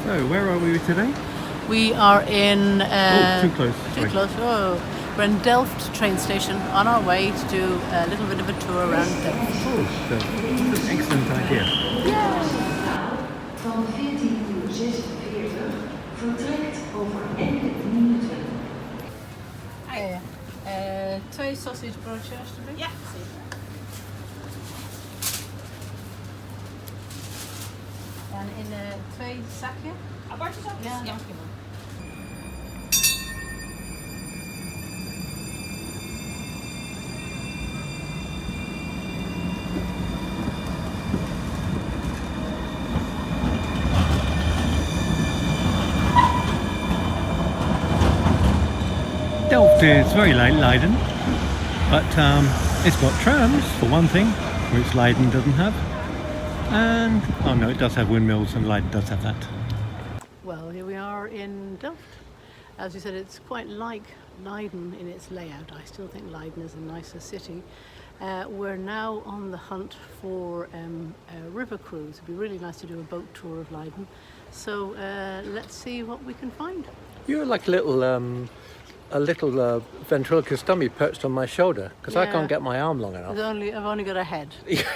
So, where are we today? We are in... too close. Too close. Oh, we're in Delft train station on our way to do a little bit of a tour around Delft. Oh, that's an excellent idea. Van 14:46 vertrekt over 11 minuten. Twee sausage broodjes alsjeblieft. Ja, En in twee zakje. aparte zakjes? Ja, dankjewel. Delft is very like Leiden, but it's got trams for one thing, which Leiden doesn't have. And, oh no, it does have windmills, and Leiden does have that. Well, here we are in Delft. As you said, it's quite like Leiden in its layout. I still think Leiden is a nicer city. We're now on the hunt for a river cruise. It'd be really nice to do a boat tour of Leiden. So let's see what we can find. You're like a little ventriloquist dummy perched on my shoulder because I can't get my arm long enough. I've only got a head.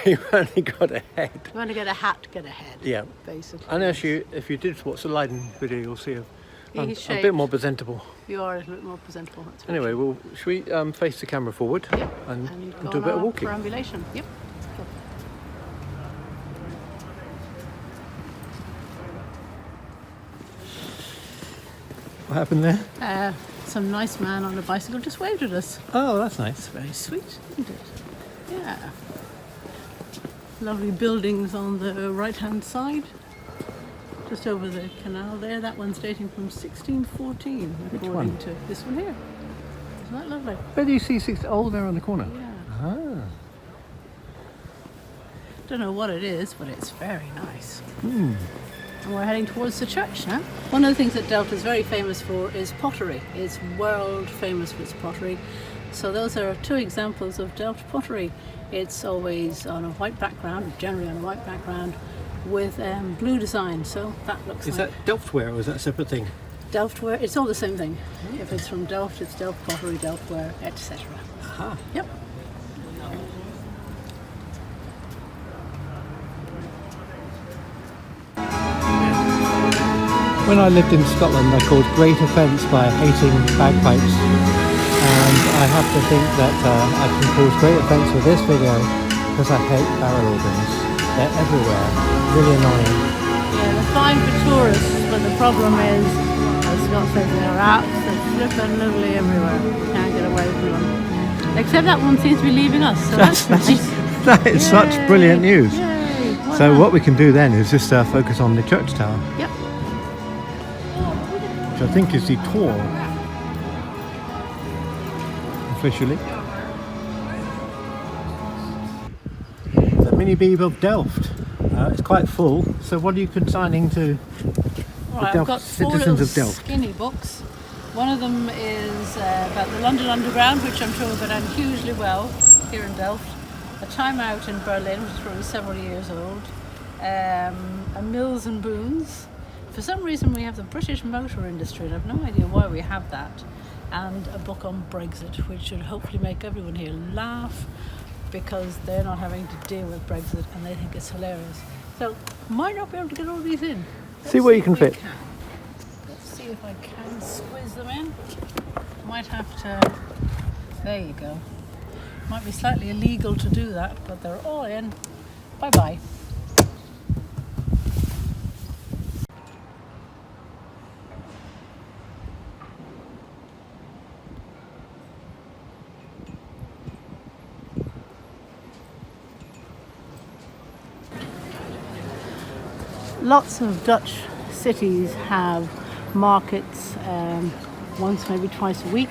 You've only got a head. You want to get a hat, get a head. Yeah. Basically. And if you did watch the Leiden video, you'll see I'm He's a bit more presentable. You are a little bit more presentable. That's Anyway, should we face the camera forward and go do a bit of walking? Perambulation. Yep. What happened there? Some nice man on a bicycle just waved at us. Oh, that's nice. It's very sweet, isn't it? Yeah. Lovely buildings on the right-hand side. Just over the canal there. That one's dating from 1614, according to this one here. Isn't that lovely? Where do you see there on the corner? Yeah. Ah. Don't know what it is, but it's very nice. And we're heading towards the church now. One of the things that Delft is very famous for is pottery. It's world famous for its pottery. So those are two examples of Delft pottery. It's always on a white background, generally on a white background, with blue design. So that looks Is like... that Delftware or is that a separate thing? Delftware. It's all the same thing. If it's from Delft, it's Delft pottery, Delftware, etc. Aha. Yep. When I lived in Scotland, I caused great offence by hating bagpipes, and I have to think that I can cause great offence with this video because I hate barrel organs. They're everywhere, really annoying. Yeah, they're fine for tourists, but the problem is, as Scott says, they're absolutely flipping lovely everywhere. Can't get away from them. Except that one seems to be leaving us, so that's nice. That is such brilliant news. Yay. So what we can do then is just focus on the church tower. Yep. Which I think is the Tor, officially. The Mini Beeb of Delft. It's quite full, so what are you consigning to Right, the I've got four citizens little of Delft? skinny books. One of them is about the London Underground, which I'm sure will go down hugely well here in Delft. A Time Out in Berlin, which is probably several years old. A Mills and Boons. For some reason we have the British motor industry, and I've no idea why we have that. And a book on Brexit, which should hopefully make everyone here laugh because they're not having to deal with Brexit and they think it's hilarious. So, might not be able to get all these in. See what you can fit. Let's see if I can squeeze them in. Might have to... There you go. Might be slightly illegal to do that, but they're all in. Bye-bye. Lots of Dutch cities have markets once, maybe twice a week.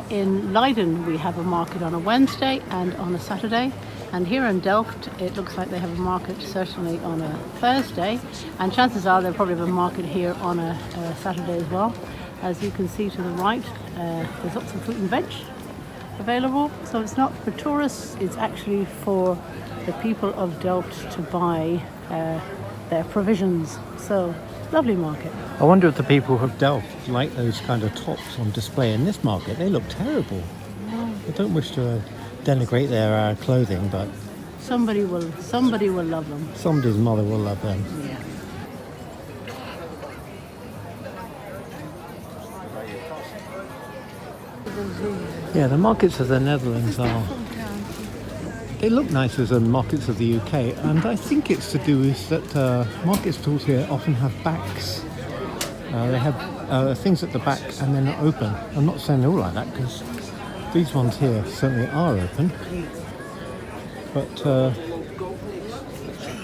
In Leiden we have a market on a Wednesday and on a Saturday, and here in Delft it looks like they have a market certainly on a Thursday, and chances are they'll probably have a market here on a Saturday as well. As you can see to the right, there's lots of fruit and veg available, so it's not for tourists, it's actually for the people of Delft to buy their provisions. So Lovely market. I wonder if the people of Delft like those kind of tops on display in this market. They look terrible. I don't wish to denigrate their clothing, but Somebody will love them. somebody's mother will love them. Yeah. Yeah, the markets of the Netherlands are... They look nicer than markets of the UK, and I think it's to do with that market stalls here often have backs. They have things at the back and then are open. I'm not saying they're all like that, because these ones here certainly are open. But the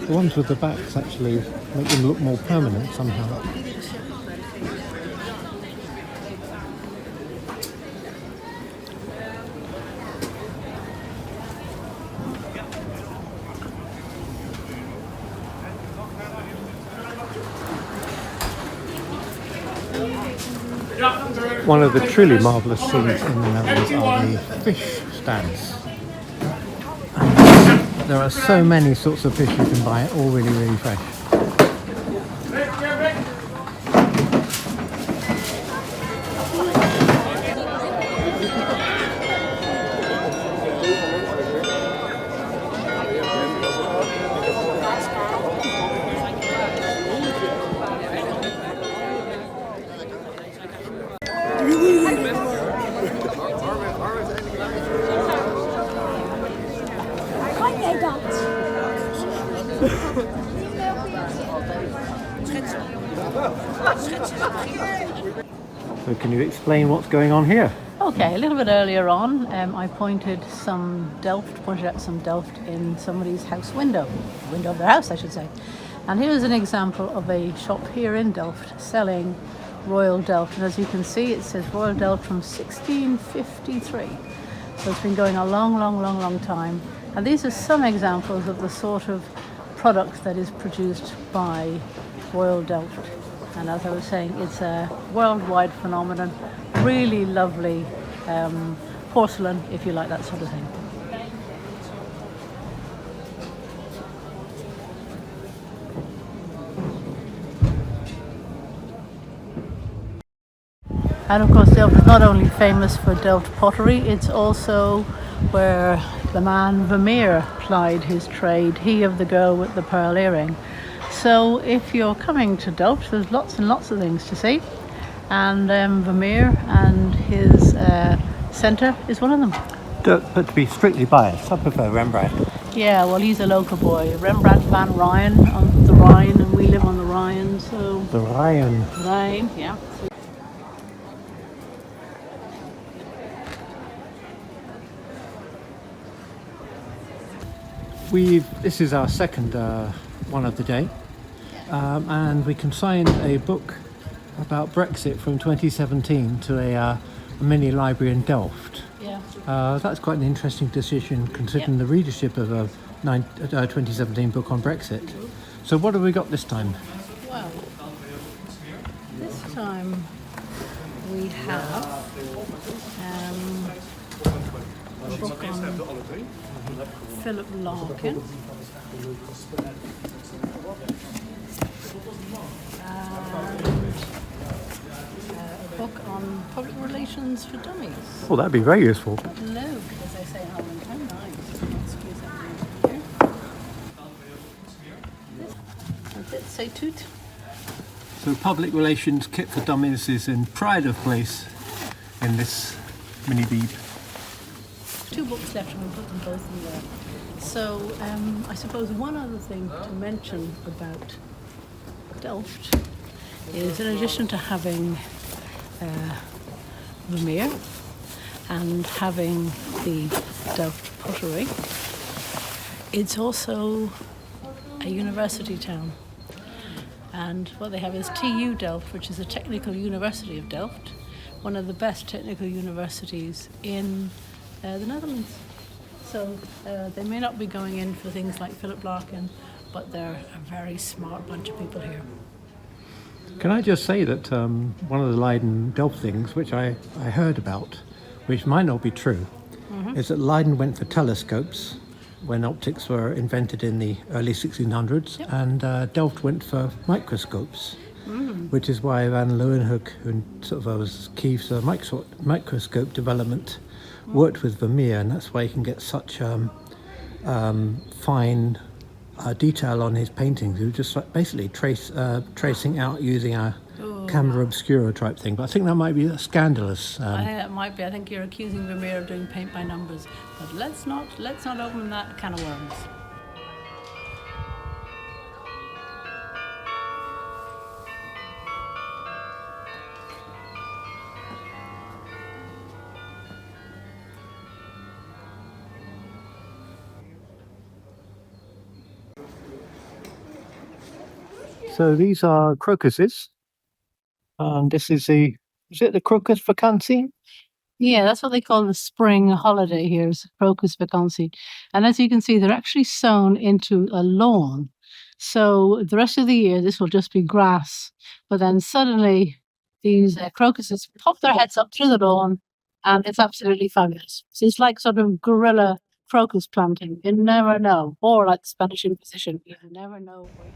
ones with the backs actually make them look more permanent somehow. One of the truly marvellous things in the Netherlands are the fish stands. And there are so many sorts of fish you can buy, all really, really fresh. So can you explain what's going on here? Okay, a little bit earlier on, I pointed out some Delft in somebody's house window of their house, I should say. And here's an example of a shop here in Delft selling Royal Delft. And as you can see, it says Royal Delft from 1653. So it's been going a long time. And these are some examples of the sort of product that is produced by Royal Delft. And as I was saying, it's a worldwide phenomenon. Really lovely porcelain, if you like that sort of thing. And of course, Delft is not only famous for Delft pottery, it's also where the man Vermeer plied his trade, he of the girl with the pearl earring. So if you're coming to Delft, there's lots and lots of things to see. And Vermeer and his centre is one of them. But to be strictly biased, I prefer Rembrandt. Yeah, well, he's a local boy. Rembrandt van Rijn on the Rhine, and we live on the Rhine, so... The Rhine. Rhine, yeah. This is our second one of the day, and we consigned a book about Brexit from 2017 to a mini library in Delft. Yeah. That's quite an interesting decision considering the readership of a 2017 book on Brexit. So what have we got this time? Well, this time we have a book on Philip Larkin, and a book on public relations for dummies. Oh, that'd be very useful. Look, as I say in Holland, how nice. That's it, say toot. So public relations kit for dummies is in pride of place in this mini beeb. 2 books left and we'll put them both in there. So I suppose one other thing to mention about Delft is in addition to having Vermeer and having the Delft pottery, it's also a university town. And what they have is TU Delft, which is the Technical University of Delft, one of the best technical universities in the Netherlands. So they may not be going in for things like Philip Larkin, but they're a very smart bunch of people here. Can I just say that one of the Leiden Delft things, which I heard about, which might not be true, is that Leiden went for telescopes when optics were invented in the early 1600s, and Delft went for microscopes. which is why Van Leeuwenhoek, who sort of was key for microscope development, worked with Vermeer, and that's why he can get such fine detail on his paintings. He was just like basically tracing out using a camera obscura type thing. But I think that might be scandalous. It might be. I think you're accusing Vermeer of doing paint by numbers, but let's not open that can of worms. So these are crocuses, and this is the crocus vacancy? Yeah, that's what they call the spring holiday here, is crocus vacancy. And as you can see, they're actually sown into a lawn. So the rest of the year, this will just be grass. But then suddenly, these crocuses pop their heads up through the lawn, and it's absolutely fabulous. So it's like sort of guerrilla crocus planting. You never know. Or like the Spanish Inquisition, you never know where